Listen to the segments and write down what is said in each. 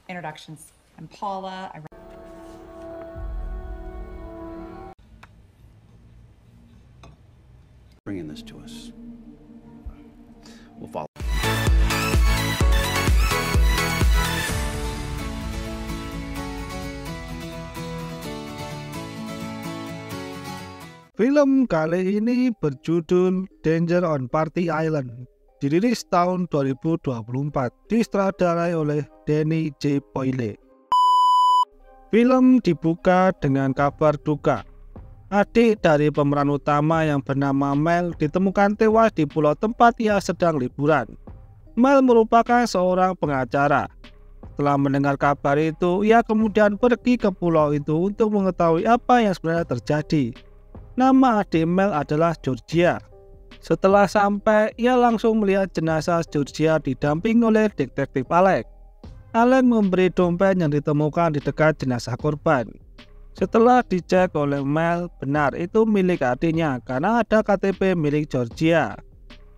Introductions. I'm Paula. Bringing this to us. We'll follow. Film kali ini berjudul Danger on Party Island. Dirilis tahun 2024, disutradarai oleh Danny J. Boyle. Film dibuka dengan kabar duka. Adik dari pemeran utama yang bernama Mel ditemukan tewas di pulau tempat ia sedang liburan. Mel merupakan seorang pengacara. Setelah mendengar kabar itu, ia kemudian pergi ke pulau itu untuk mengetahui apa yang sebenarnya terjadi. Nama adik Mel adalah Georgia. Setelah sampai, ia langsung melihat jenazah Georgia didampingi oleh detektif Alex. Alex memberi dompet yang ditemukan di dekat jenazah korban. Setelah dicek oleh Mel, benar itu milik adiknya karena ada KTP milik Georgia.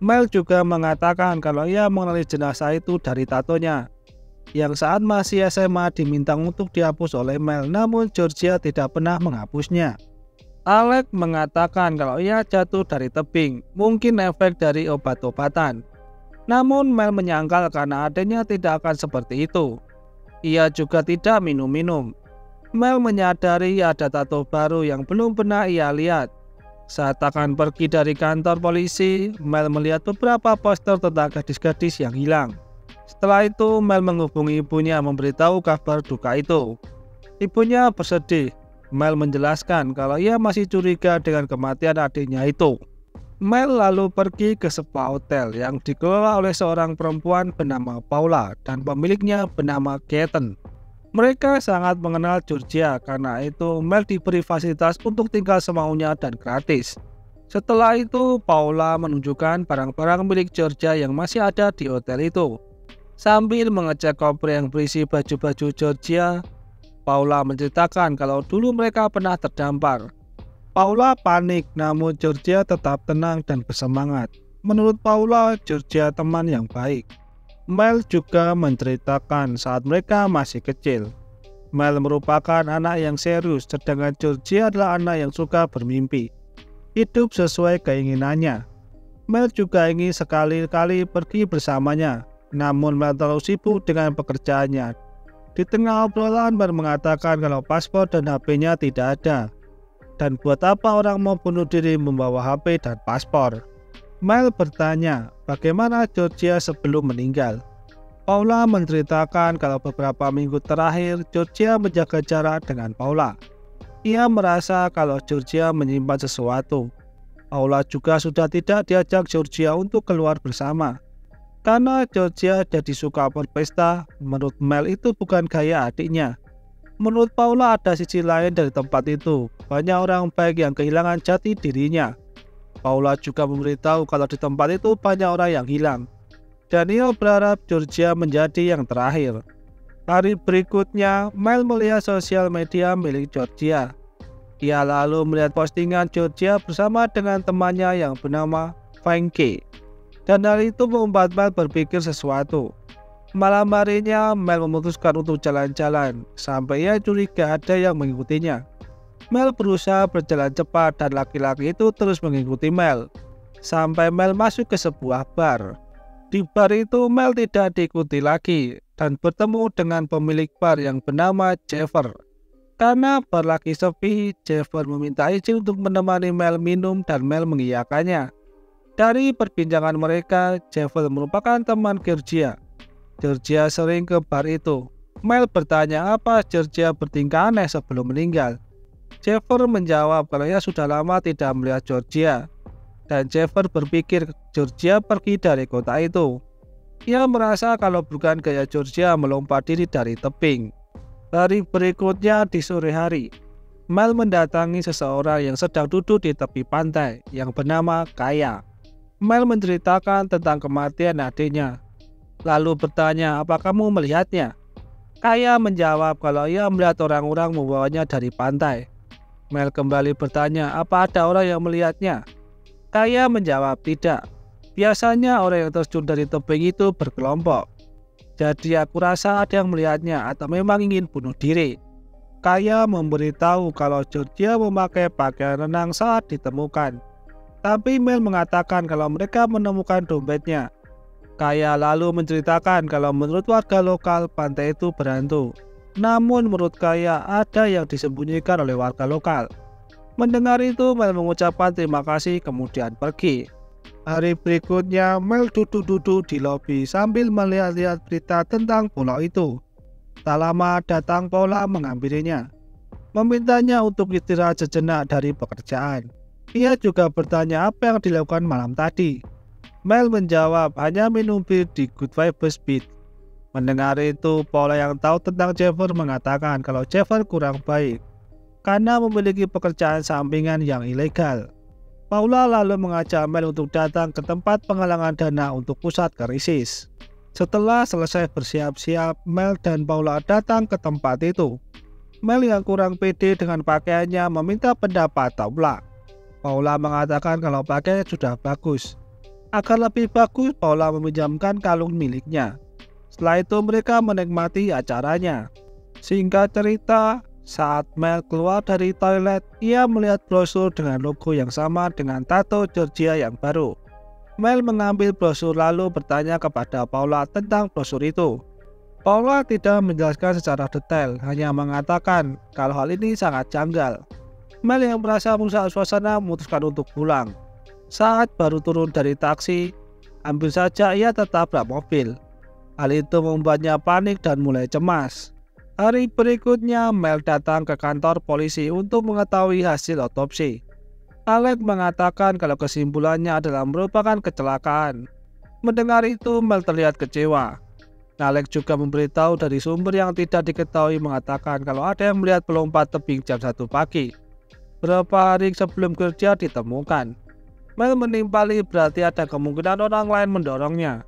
Mel juga mengatakan kalau ia mengenali jenazah itu dari tatonya, yang saat masih SMA diminta untuk dihapus oleh Mel, namun Georgia tidak pernah menghapusnya. Alex mengatakan kalau ia jatuh dari tebing, mungkin efek dari obat-obatan. Namun Mel menyangkal karena adanya tidak akan seperti itu. Ia juga tidak minum-minum. Mel menyadari ada tato baru yang belum pernah ia lihat. Saat akan pergi dari kantor polisi, Mel melihat beberapa poster tentang gadis-gadis yang hilang. Setelah itu, Mel menghubungi ibunya memberitahu kabar duka itu. Ibunya bersedih. Mel menjelaskan kalau ia masih curiga dengan kematian adiknya itu. Mel lalu pergi ke sebuah hotel yang dikelola oleh seorang perempuan bernama Paula dan pemiliknya bernama Keaton. Mereka sangat mengenal Georgia, karena itu Mel diberi fasilitas untuk tinggal semaunya dan gratis. Setelah itu, Paula menunjukkan barang-barang milik Georgia yang masih ada di hotel itu. Sambil mengecek koper yang berisi baju-baju Georgia, Paula menceritakan kalau dulu mereka pernah terdampar. Paula panik, namun Georgia tetap tenang dan bersemangat. Menurut Paula, Georgia teman yang baik. Mel juga menceritakan saat mereka masih kecil. Mel merupakan anak yang serius, sedangkan Georgia adalah anak yang suka bermimpi. Hidup sesuai keinginannya. Mel juga ingin sekali-kali pergi bersamanya, namun Mel terlalu sibuk dengan pekerjaannya. Di tengah obrolan, Mel mengatakan kalau paspor dan HP-nya tidak ada. Dan buat apa orang mau bunuh diri membawa HP dan paspor? Mel bertanya, bagaimana Georgia sebelum meninggal? Paula menceritakan kalau beberapa minggu terakhir, Georgia menjaga jarak dengan Paula. Ia merasa kalau Georgia menyimpan sesuatu. Paula juga sudah tidak diajak Georgia untuk keluar bersama. Karena Georgia jadi suka berpesta, menurut Mel itu bukan gaya adiknya. Menurut Paula ada sisi lain dari tempat itu, banyak orang baik yang kehilangan jati dirinya. Paula juga memberitahu kalau di tempat itu banyak orang yang hilang. Dan ia berharap Georgia menjadi yang terakhir. Hari berikutnya, Mel melihat sosial media milik Georgia. Ia lalu melihat postingan Georgia bersama dengan temannya yang bernama Frankie. Dan hal itu membuat Mel berpikir sesuatu. Malam harinya, Mel memutuskan untuk jalan-jalan, sampai ia curiga ada yang mengikutinya. Mel berusaha berjalan cepat dan laki-laki itu terus mengikuti Mel. Sampai Mel masuk ke sebuah bar. Di bar itu Mel tidak diikuti lagi, dan bertemu dengan pemilik bar yang bernama Jeffer. Karena bar lagi sepi, Jeffer meminta izin untuk menemani Mel minum dan Mel mengiyakannya. Dari perbincangan mereka, Jeffer merupakan teman Georgia. Georgia sering ke bar itu. Mel bertanya apa Georgia bertingkah aneh sebelum meninggal. Jeffer menjawab kalau ia sudah lama tidak melihat Georgia. Dan Jeffer berpikir Georgia pergi dari kota itu. Ia merasa kalau bukan gaya Georgia melompat diri dari tebing. Hari berikutnya di sore hari, Mel mendatangi seseorang yang sedang duduk di tepi pantai yang bernama Kaya. Mel menceritakan tentang kematian adiknya, lalu bertanya, apa kamu melihatnya? Kaya menjawab kalau ia melihat orang-orang membawanya dari pantai. Mel kembali bertanya, apa ada orang yang melihatnya? Kaya menjawab tidak. Biasanya orang yang terjun dari tebing itu berkelompok. Jadi aku rasa ada yang melihatnya atau memang ingin bunuh diri. Kaya memberitahu kalau Georgia memakai pakaian renang saat ditemukan. Tapi Mel mengatakan kalau mereka menemukan dompetnya. Kaya lalu menceritakan kalau menurut warga lokal pantai itu berhantu. Namun menurut Kaya ada yang disembunyikan oleh warga lokal. Mendengar itu Mel mengucapkan terima kasih kemudian pergi. Hari berikutnya Mel duduk-duduk di lobi sambil melihat-lihat berita tentang pulau itu. Tak lama datang Paula menghampirinya, memintanya untuk istirahat sejenak dari pekerjaan. Ia juga bertanya apa yang dilakukan malam tadi. Mel menjawab hanya minum bir di Good Vibes Beach. Mendengar itu, Paula yang tahu tentang Jeffer mengatakan kalau Jeffer kurang baik karena memiliki pekerjaan sampingan yang ilegal. Paula lalu mengajak Mel untuk datang ke tempat penggalangan dana untuk pusat krisis. Setelah selesai bersiap-siap, Mel dan Paula datang ke tempat itu. Mel yang kurang pede dengan pakaiannya meminta pendapat Paula. Paula mengatakan kalau pakaiannya sudah bagus. Agar lebih bagus, Paula meminjamkan kalung miliknya. Setelah itu mereka menikmati acaranya. Singkat cerita, saat Mel keluar dari toilet, ia melihat brosur dengan logo yang sama dengan tato Georgia yang baru. Mel mengambil brosur lalu bertanya kepada Paula tentang brosur itu. Paula tidak menjelaskan secara detail, hanya mengatakan kalau hal ini sangat janggal. Mel yang merasa merusak suasana memutuskan untuk pulang. Saat baru turun dari taksi, hampir saja ia tertabrak mobil. Hal itu membuatnya panik dan mulai cemas. Hari berikutnya, Mel datang ke kantor polisi untuk mengetahui hasil otopsi. Alex mengatakan kalau kesimpulannya adalah merupakan kecelakaan. Mendengar itu, Mel terlihat kecewa. Alex juga memberitahu dari sumber yang tidak diketahui mengatakan kalau ada yang melihat pelompat tebing jam 1 pagi. Beberapa hari sebelum kerja ditemukan. Mel menimpali berarti ada kemungkinan orang lain mendorongnya.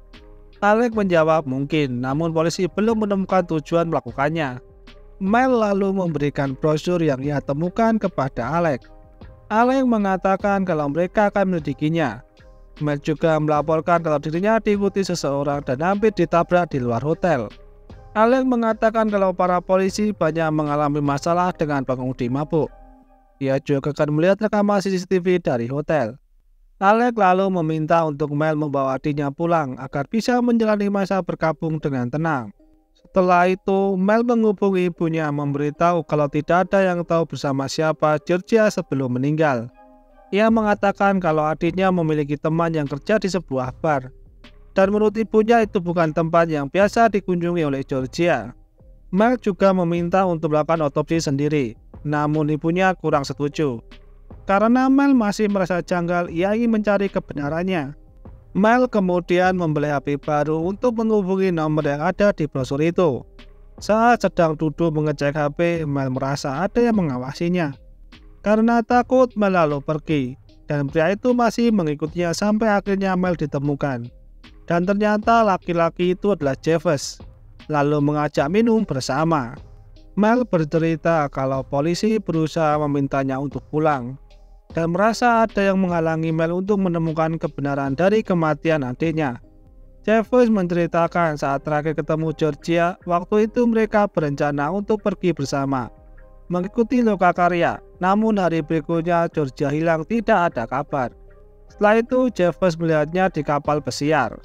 Alex menjawab mungkin, namun polisi belum menemukan tujuan melakukannya. Mel lalu memberikan brosur yang ia temukan kepada Alex. Alex mengatakan kalau mereka akan menyelidikinya. Mel juga melaporkan kalau dirinya diikuti seseorang dan hampir ditabrak di luar hotel. Alex mengatakan kalau para polisi banyak mengalami masalah dengan pengemudi mabuk. Ia juga akan melihat rekaman CCTV dari hotel. Alex lalu meminta untuk Mel membawa adiknya pulang agar bisa menjalani masa berkabung dengan tenang. Setelah itu, Mel menghubungi ibunya memberitahu kalau tidak ada yang tahu bersama siapa Georgia sebelum meninggal. Ia mengatakan kalau adiknya memiliki teman yang kerja di sebuah bar. Dan menurut ibunya itu bukan tempat yang biasa dikunjungi oleh Georgia. Mel juga meminta untuk melakukan otopsi sendiri, namun ibunya kurang setuju. Karena Mel masih merasa janggal, ia ingin mencari kebenarannya. Mel kemudian membeli HP baru untuk menghubungi nomor yang ada di brosur itu. Saat sedang duduk mengecek HP, Mel merasa ada yang mengawasinya. Karena takut, Mel lalu pergi, dan pria itu masih mengikutinya sampai akhirnya Mel ditemukan. Dan ternyata laki-laki itu adalah Jeffers, lalu mengajak minum bersama. Mel bercerita kalau polisi berusaha memintanya untuk pulang dan merasa ada yang menghalangi Mel untuk menemukan kebenaran dari kematian adiknya. Jeffers menceritakan saat terakhir ketemu Georgia, waktu itu mereka berencana untuk pergi bersama, mengikuti lokakarya. Namun hari berikutnya Georgia hilang, tidak ada kabar. Setelah itu Jeffers melihatnya di kapal pesiar.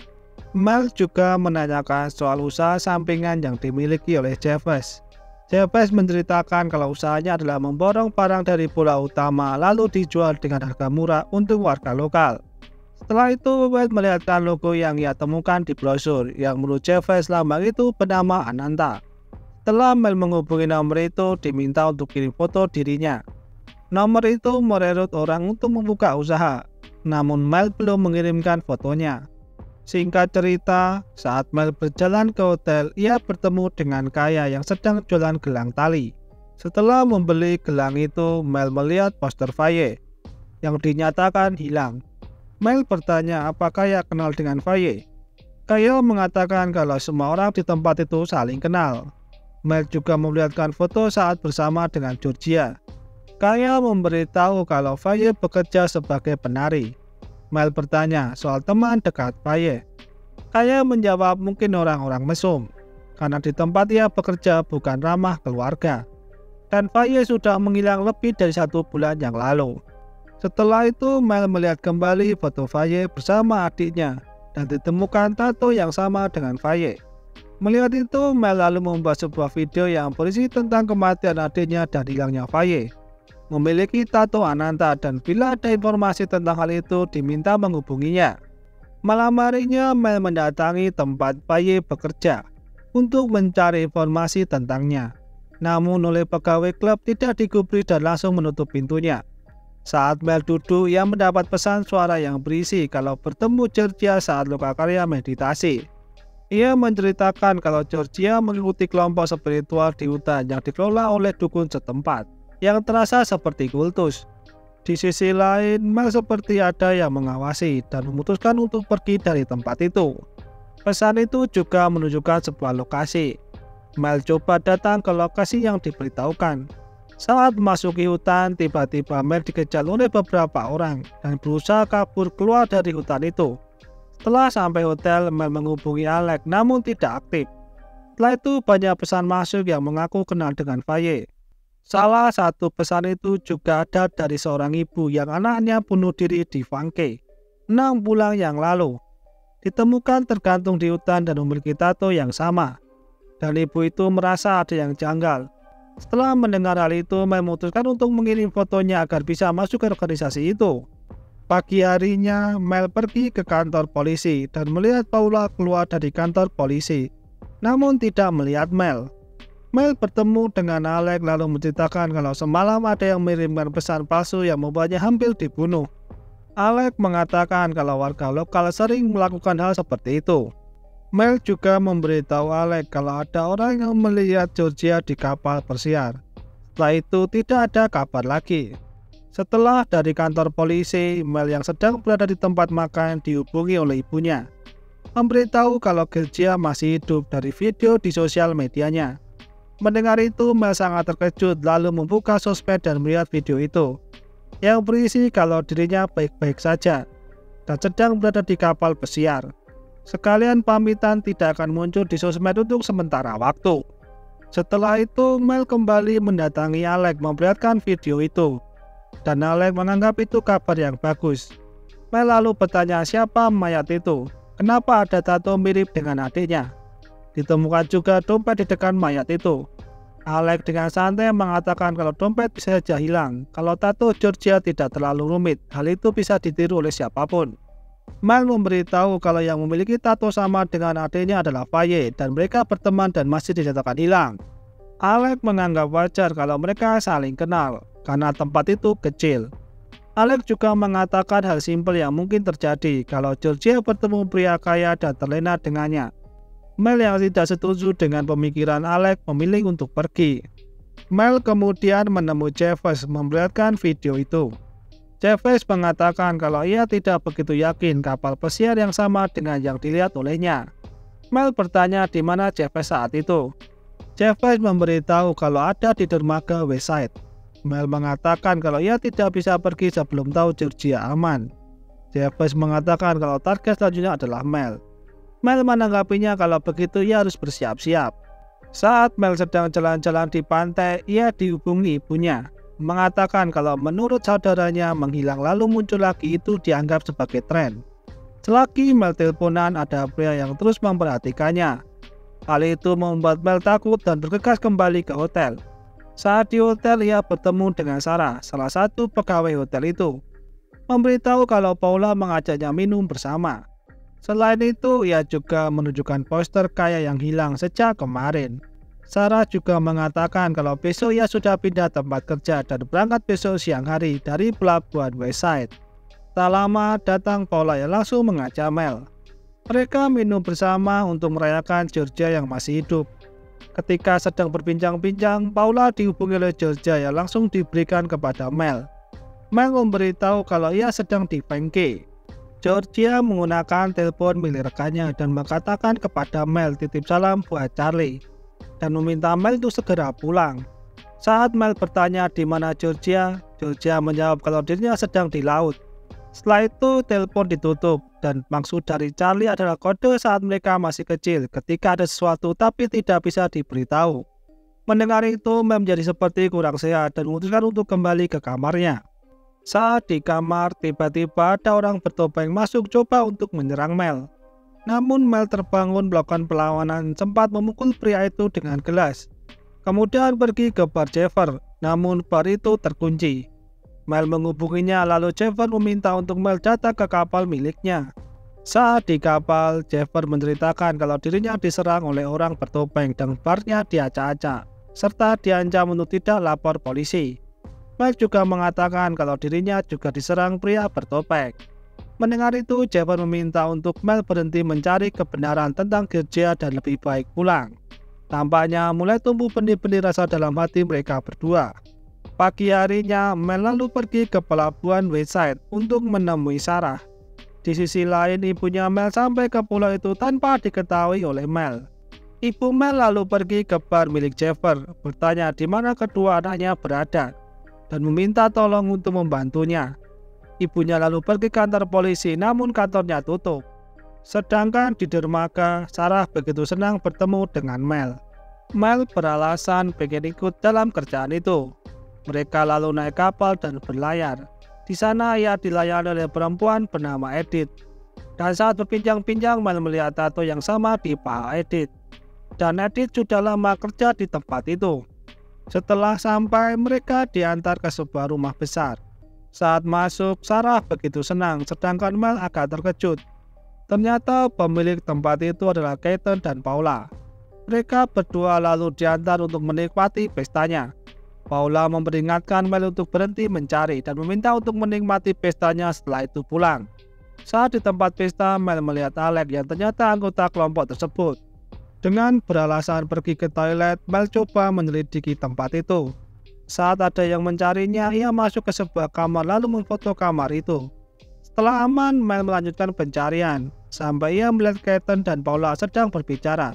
Mel juga menanyakan soal usaha sampingan yang dimiliki oleh Jeffers. Jeffers menceritakan kalau usahanya adalah memborong barang dari pulau utama lalu dijual dengan harga murah untuk warga lokal. Setelah itu, Mel melihatkan logo yang ia temukan di brosur yang menurut Jeffers lambang itu bernama Ananta. Setelah Mel menghubungi nomor itu, diminta untuk kirim foto dirinya. Nomor itu merekrut orang untuk membuka usaha, namun Mel belum mengirimkan fotonya. Singkat cerita, saat Mel berjalan ke hotel, ia bertemu dengan Kaya yang sedang jualan gelang tali. Setelah membeli gelang itu, Mel melihat poster Faye yang dinyatakan hilang. Mel bertanya apakah Kaya kenal dengan Faye. Kaya mengatakan kalau semua orang di tempat itu saling kenal. Mel juga memperlihatkan foto saat bersama dengan Georgia. Kaya memberitahu kalau Faye bekerja sebagai penari. Mel bertanya soal teman dekat Faye. Faye menjawab mungkin orang-orang mesum, karena di tempat ia bekerja bukan ramah keluarga. Dan Faye sudah menghilang lebih dari 1 bulan yang lalu. Setelah itu Mel melihat kembali foto Faye bersama adiknya dan ditemukan tato yang sama dengan Faye. Melihat itu, Mel lalu membuat sebuah video yang berisi tentang kematian adiknya dan hilangnya Faye. Memiliki tato Ananta dan bila ada informasi tentang hal itu diminta menghubunginya. Malam harinya Mel mendatangi tempat Faye bekerja untuk mencari informasi tentangnya. Namun oleh pegawai klub tidak digubris dan langsung menutup pintunya. Saat Mel duduk, ia mendapat pesan suara yang berisi kalau bertemu Georgia saat Lokakarya meditasi. Ia menceritakan kalau Georgia mengikuti kelompok spiritual di hutan yang dikelola oleh dukun setempat, yang terasa seperti kultus. Di sisi lain, Mel seperti ada yang mengawasi dan memutuskan untuk pergi dari tempat itu. Pesan itu juga menunjukkan sebuah lokasi. Mel coba datang ke lokasi yang diberitahukan. Saat memasuki hutan, tiba-tiba Mel dikejar oleh beberapa orang dan berusaha kabur keluar dari hutan itu. Setelah sampai hotel, Mel menghubungi Alex namun tidak aktif. Setelah itu banyak pesan masuk yang mengaku kenal dengan Faye. Salah satu pesan itu juga ada dari seorang ibu yang anaknya bunuh diri di Vanke 6 bulan yang lalu. Ditemukan tergantung di hutan dan memiliki tato yang sama. Dan ibu itu merasa ada yang janggal. Setelah mendengar hal itu, Mel memutuskan untuk mengirim fotonya agar bisa masuk ke organisasi itu. Pagi harinya, Mel pergi ke kantor polisi dan melihat Paula keluar dari kantor polisi, namun tidak melihat Mel. Mel bertemu dengan Alex lalu menceritakan kalau semalam ada yang mengirimkan pesan palsu yang membuatnya hampir dibunuh. Alex mengatakan kalau warga lokal sering melakukan hal seperti itu. Mel juga memberitahu Alex kalau ada orang yang melihat Georgia di kapal pesiar. Setelah itu tidak ada kabar lagi. Setelah dari kantor polisi, Mel yang sedang berada di tempat makan dihubungi oleh ibunya. Memberitahu kalau Georgia masih hidup dari video di sosial medianya. Mendengar itu, Mel sangat terkejut lalu membuka sosmed dan melihat video itu, yang berisi kalau dirinya baik-baik saja dan sedang berada di kapal pesiar. Sekalian pamitan tidak akan muncul di sosmed untuk sementara waktu. Setelah itu, Mel kembali mendatangi Alex memperlihatkan video itu. Dan Alex menganggap itu kabar yang bagus. Mel lalu bertanya siapa mayat itu, kenapa ada tato mirip dengan adiknya. Ditemukan juga dompet di dekat mayat itu. Alex dengan santai mengatakan kalau dompet bisa saja hilang, kalau tato Georgia tidak terlalu rumit, hal itu bisa ditiru oleh siapapun. Mel memberitahu kalau yang memiliki tato sama dengan adiknya adalah Faye dan mereka berteman dan masih dinyatakan hilang. Alex menganggap wajar kalau mereka saling kenal, karena tempat itu kecil. Alex juga mengatakan hal simpel yang mungkin terjadi kalau Georgia bertemu pria kaya dan terlena dengannya. Mel yang tidak setuju dengan pemikiran Alex memilih untuk pergi. Mel kemudian menemui Jeffers memperlihatkan video itu. Jeffers mengatakan kalau ia tidak begitu yakin kapal pesiar yang sama dengan yang dilihat olehnya. Mel bertanya di mana Jeffers saat itu. Jeffers memberitahu kalau ada di dermaga Westside. Mel mengatakan kalau ia tidak bisa pergi sebelum tahu Georgia aman. Jeffers mengatakan kalau target selanjutnya adalah Mel. Mel menanggapinya kalau begitu ia harus bersiap-siap. Saat Mel sedang jalan-jalan di pantai, ia dihubungi ibunya, mengatakan kalau menurut saudaranya menghilang lalu muncul lagi itu dianggap sebagai tren. Selagi Mel teleponan, ada pria yang terus memperhatikannya. Hal itu membuat Mel takut dan bergegas kembali ke hotel. Saat di hotel, ia bertemu dengan Sarah, salah satu pegawai hotel itu, memberitahu kalau Paula mengajaknya minum bersama. Selain itu, ia juga menunjukkan poster kaya yang hilang sejak kemarin. Sarah juga mengatakan kalau besok ia sudah pindah tempat kerja dan berangkat besok siang hari dari pelabuhan Westside. Tak lama datang Paula yang langsung mengajak Mel. Mereka minum bersama untuk merayakan Georgia yang masih hidup. Ketika sedang berbincang-bincang, Paula dihubungi oleh Georgia yang langsung diberikan kepada Mel. Mel memberitahu kalau ia sedang di Vanke. Georgia menggunakan telepon milik rekannya dan mengatakan kepada Mel titip salam buat Charlie dan meminta Mel untuk segera pulang. Saat Mel bertanya di mana Georgia, Georgia menjawab kalau dirinya sedang di laut. Setelah itu telepon ditutup dan maksud dari Charlie adalah kode saat mereka masih kecil ketika ada sesuatu tapi tidak bisa diberitahu. Mendengar itu Mel menjadi seperti kurang sehat dan memutuskan untuk kembali ke kamarnya. Saat di kamar tiba-tiba ada orang bertopeng masuk coba untuk menyerang Mel. Namun Mel terbangun melakukan perlawanan sempat memukul pria itu dengan gelas. Kemudian pergi ke bar Jeffer, namun bar itu terkunci. Mel menghubunginya lalu Jeffer meminta untuk Mel datang ke kapal miliknya. Saat di kapal, Jeffer menceritakan kalau dirinya diserang oleh orang bertopeng dan barnya diacak-acak, serta diancam untuk tidak lapor polisi. Mel juga mengatakan kalau dirinya juga diserang pria bertopeng. Mendengar itu, Jeffer meminta untuk Mel berhenti mencari kebenaran tentang Georgia dan lebih baik pulang. Tampaknya mulai tumbuh benih-benih rasa dalam hati mereka berdua. Pagi harinya, Mel lalu pergi ke pelabuhan Wayside untuk menemui Sarah. Di sisi lain, ibunya Mel sampai ke pulau itu tanpa diketahui oleh Mel. Ibu Mel lalu pergi ke bar milik Jeffer, bertanya di mana kedua anaknya berada, dan meminta tolong untuk membantunya. Ibunya lalu pergi kantor polisi, namun kantornya tutup. Sedangkan di dermaga, Sarah begitu senang bertemu dengan Mel. Mel beralasan pengen ikut dalam kerjaan itu. Mereka lalu naik kapal dan berlayar. Di sana ia dilayani oleh perempuan bernama Edith. Dan saat berbincang-bincang, Mel melihat tato yang sama di paha Edith. Dan Edith sudah lama kerja di tempat itu. Setelah sampai, mereka diantar ke sebuah rumah besar. Saat masuk, Sarah begitu senang, sedangkan Mel agak terkejut. Ternyata pemilik tempat itu adalah Keaton dan Paula. Mereka berdua lalu diantar untuk menikmati pestanya. Paula memperingatkan Mel untuk berhenti mencari dan meminta untuk menikmati pestanya setelah itu pulang. Saat di tempat pesta, Mel melihat Alex yang ternyata anggota kelompok tersebut. Dengan beralasan pergi ke toilet, Mel coba menyelidiki tempat itu. Saat ada yang mencarinya, ia masuk ke sebuah kamar lalu memfoto kamar itu. Setelah aman, Mel melanjutkan pencarian, sampai ia melihat Keaton dan Paula sedang berbicara.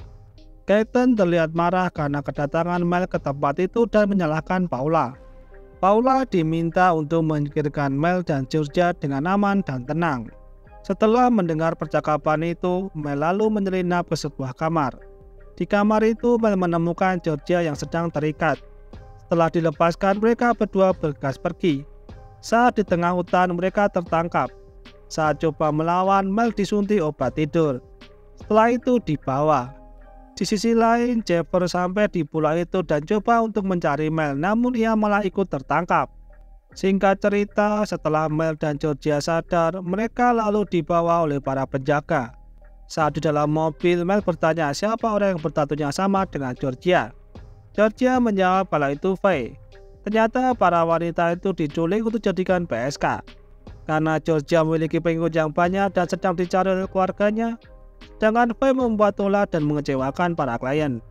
Keaton terlihat marah karena kedatangan Mel ke tempat itu dan menyalahkan Paula. Paula diminta untuk menyingkirkan Mel dan Georgia dengan aman dan tenang. Setelah mendengar percakapan itu, Mel lalu menyelinap ke sebuah kamar. Di kamar itu, Mel menemukan Georgia yang sedang terikat. Setelah dilepaskan, mereka berdua bergegas pergi. Saat di tengah hutan, mereka tertangkap. Saat coba melawan, Mel disuntik obat tidur. Setelah itu dibawa. Di sisi lain, Jeffer sampai di pulau itu dan coba untuk mencari Mel, namun ia malah ikut tertangkap. Singkat cerita, setelah Mel dan Georgia sadar, mereka lalu dibawa oleh para penjaga. Saat di dalam mobil, Mel bertanya siapa orang yang bertatunya sama dengan Georgia. Georgia menjawab kalau itu Faye. Ternyata para wanita itu diculik untuk jadikan PSK. Karena Georgia memiliki pengikut yang banyak dan sedang dicari oleh keluarganya, sedangkan Faye membuat ulah dan mengecewakan para klien.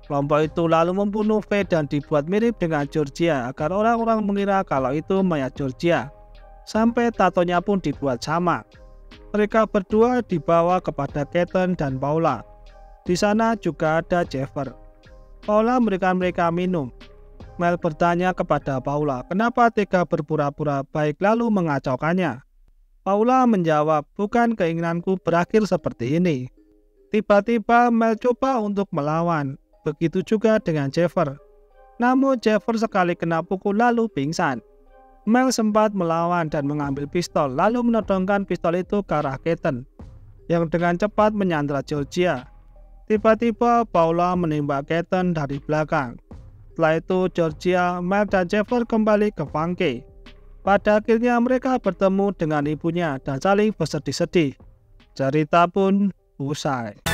Kelompok itu lalu membunuh Faye dan dibuat mirip dengan Georgia agar orang-orang mengira kalau itu mayat Georgia. Sampai tatonya pun dibuat sama. Mereka berdua dibawa kepada Keaton dan Paula. Di sana juga ada Jeffer. Paula memberikan mereka minum. Mel bertanya kepada Paula, kenapa tega berpura-pura baik lalu mengacaukannya. Paula menjawab, bukan keinginanku berakhir seperti ini. Tiba-tiba Mel coba untuk melawan. Begitu juga dengan Jeffer. Namun Jeffer sekali kena pukul lalu pingsan. Mel sempat melawan dan mengambil pistol lalu menodongkan pistol itu ke arah Keaton yang dengan cepat menyandra Georgia. Tiba-tiba Paula menembak Keaton dari belakang. Setelah itu Georgia, Mel dan Jeffer kembali ke Funky. Pada akhirnya mereka bertemu dengan ibunya dan saling bersedih-sedih. Cerita pun usai.